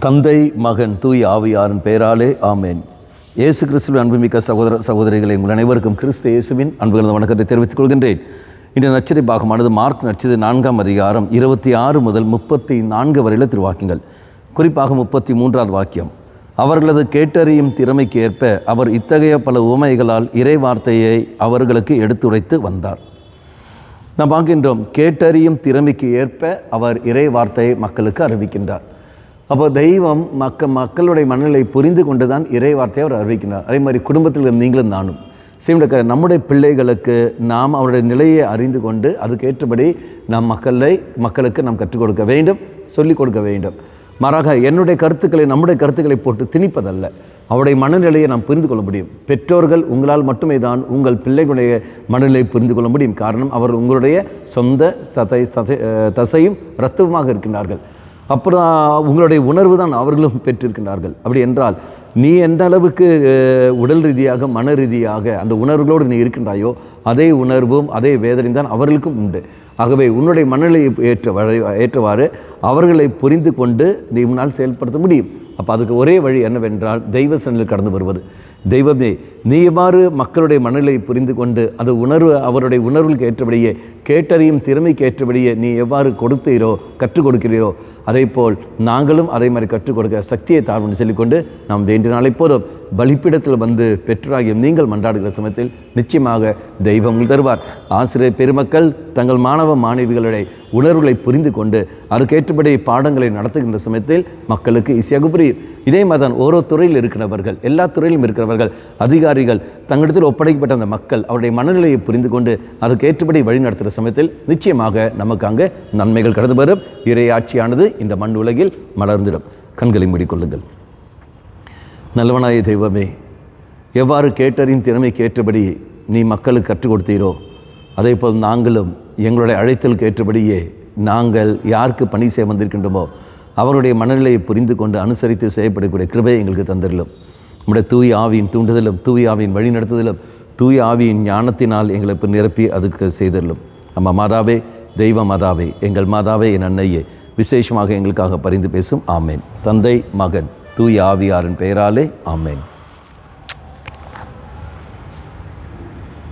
தந்தை, மகன், தூய் ஆவியாரின் பெயராலே ஆமேன். இயேசு கிறிஸ்துவின் அன்புமிக்க சகோதர சகோதரிகளை உங்கள் அனைவருக்கும் கிறிஸ்து இயேசுவின் அன்புகளது வணக்கத்தை தெரிவித்துக் கொள்கின்றேன். இன்றைய நற்செய்தி பாகமானது மார்க் நற்செய்தி 4ஆம் அதிகாரம் 26 முதல் 34 வரையில திருவாக்கியங்கள். குறிப்பாக 33வது வாக்கியம். அவர்களது கேட்டறியும் திறமைக்கு ஏற்ப அவர் இத்தகைய பல உவமைகளால் இறை வார்த்தையை அவர்களுக்கு எடுத்துரைத்து வந்தார். நாம் பார்க்கின்றோம், கேட்டறியும் திறமைக்கு ஏற்ப அவர் இறை வார்த்தையை மக்களுக்கு அறிவிக்கின்றார். அப்போ தெய்வம் மக்களுடைய மனநிலை புரிந்து கொண்டு தான் இறை வார்த்தையை அவர் அறிவிக்கின்றார். அதே மாதிரி குடும்பத்தில் நீங்களும் நானும் செய்ய நம்முடைய பிள்ளைகளுக்கு நாம் அவருடைய நிலையை அறிந்து கொண்டு அதுக்கேற்றபடி நாம் மக்களுக்கு நாம் கற்றுக் கொடுக்க வேண்டும், சொல்லிக் கொடுக்க வேண்டும். மாறாக நம்முடைய கருத்துக்களை போட்டு திணிப்பதல்ல. அவருடைய மனநிலையை நாம் புரிந்து கொள்ள முடியும். பெற்றோர்கள் உங்களால் மட்டுமே தான் உங்கள் பிள்ளைகளுடைய மனநிலையை புரிந்து கொள்ள முடியும். காரணம், அவர் உங்களுடைய சொந்த தசையும் இரத்தமாக இருக்கின்றார்கள். அப்புறம் உங்களுடைய உணர்வு தான் அவர்களும் பெற்றிருக்கின்றார்கள். அப்படி என்றால் நீ எந்த அளவுக்கு உடல் ரீதியாக மன ரீதியாக அந்த உணர்வுகளோடு நீ இருக்கின்றாயோ அதே உணர்வும் அதே வேதனையும் தான் அவர்களுக்கும் உண்டு. ஆகவே உன்னுடைய மனநிலையை ஏற்றவாறு அவர்களை புரிந்து கொண்டு நீ முன்னால் செயல்படுத்த முடியும். அப்போ அதுக்கு ஒரே வழி என்னவென்றால் தெய்வ சன்னதியில் கடந்து வருவது. தெய்வமே, நீ எவ்வாறு மக்களுடைய மனநிலையை புரிந்து கொண்டு அது அவருடைய உணர்வுகளுக்கு ஏற்றபடியே கேட்டறியும் திறமைக்கு ஏற்றபடியே நீ எவ்வாறு கற்றுக் கொடுக்கிறீரோ அதே போல் நாங்களும் அதே மாதிரி கற்றுக் கொடுக்க சக்தியை தாழ்வுன்னு சொல்லிக்கொண்டு நாம் வேண்டினாலே போதும். பலிப்பிடத்தில் வந்து பெற்றோராகிய நீங்கள் மன்றாடுகிற சமயத்தில் நிச்சயமாக தெய்வம் தருவார். ஆசிரியர் பெருமக்கள் தங்கள் மாணவ மாணவிகளுடைய உணர்வுகளை புரிந்து கொண்டு அதுக்கேற்றபடி பாடங்களை நடத்துகின்ற சமயத்தில் மக்களுக்கு ஈஸியாக புரியும். இதே மாதிரி தான் ஓரோ துறையில் இருக்கிறவர்கள், எல்லா துறையிலும் இருக்கிறவர்கள், அதிகாரிகள் தங்களிடத்தில் ஒப்படைக்கப்பட்ட அந்த மக்கள் அவருடைய மனநிலையை புரிந்து கொண்டு அதுக்கேற்றபடி வழி நடத்துகிற சமயத்தில் நிச்சயமாக நமக்கு அங்கே நன்மைகள் கடந்து வரும். இறையாட்சியானது இந்த மண் உலகில் மலர்ந்திடும். கண்களை மூடிக்கொள்ளுங்கள். நல்லவனாய தெய்வமே, எவ்வாறு கேட்டறியும் திறமைக்கு ஏற்றபடி நீ மக்களுக்கு கற்றுக் கொடுத்தீரோ அதே போல் நாங்களும் எங்களுடைய அழைத்தலுக்கு ஏற்றபடியே நாங்கள் யாருக்கு பணி செய்ய வந்திருக்கின்றோமோ அவருடைய மனநிலையை புரிந்து கொண்டு அனுசரித்து செய்யப்படக்கூடிய கிருபையை எங்களுக்கு தந்திரலும். நம்முடைய தூய ஆவியின் தூண்டுதலும் தூய ஆவியின் வழி நடத்துதலும் தூய ஆவியின் ஞானத்தினால் எங்களை இப்போ நிரப்பி அதுக்கு செய்தரலும். அம்மா மாதாவே, தெய்வ மாதாவே, எங்கள் மாதாவே, என் அன்னையே, விசேஷமாக எங்களுக்காக பரிந்து பேசும். ஆமேன். தந்தை, மகன், தூய ஆவியாரின் பெயராலே ஆமேன்.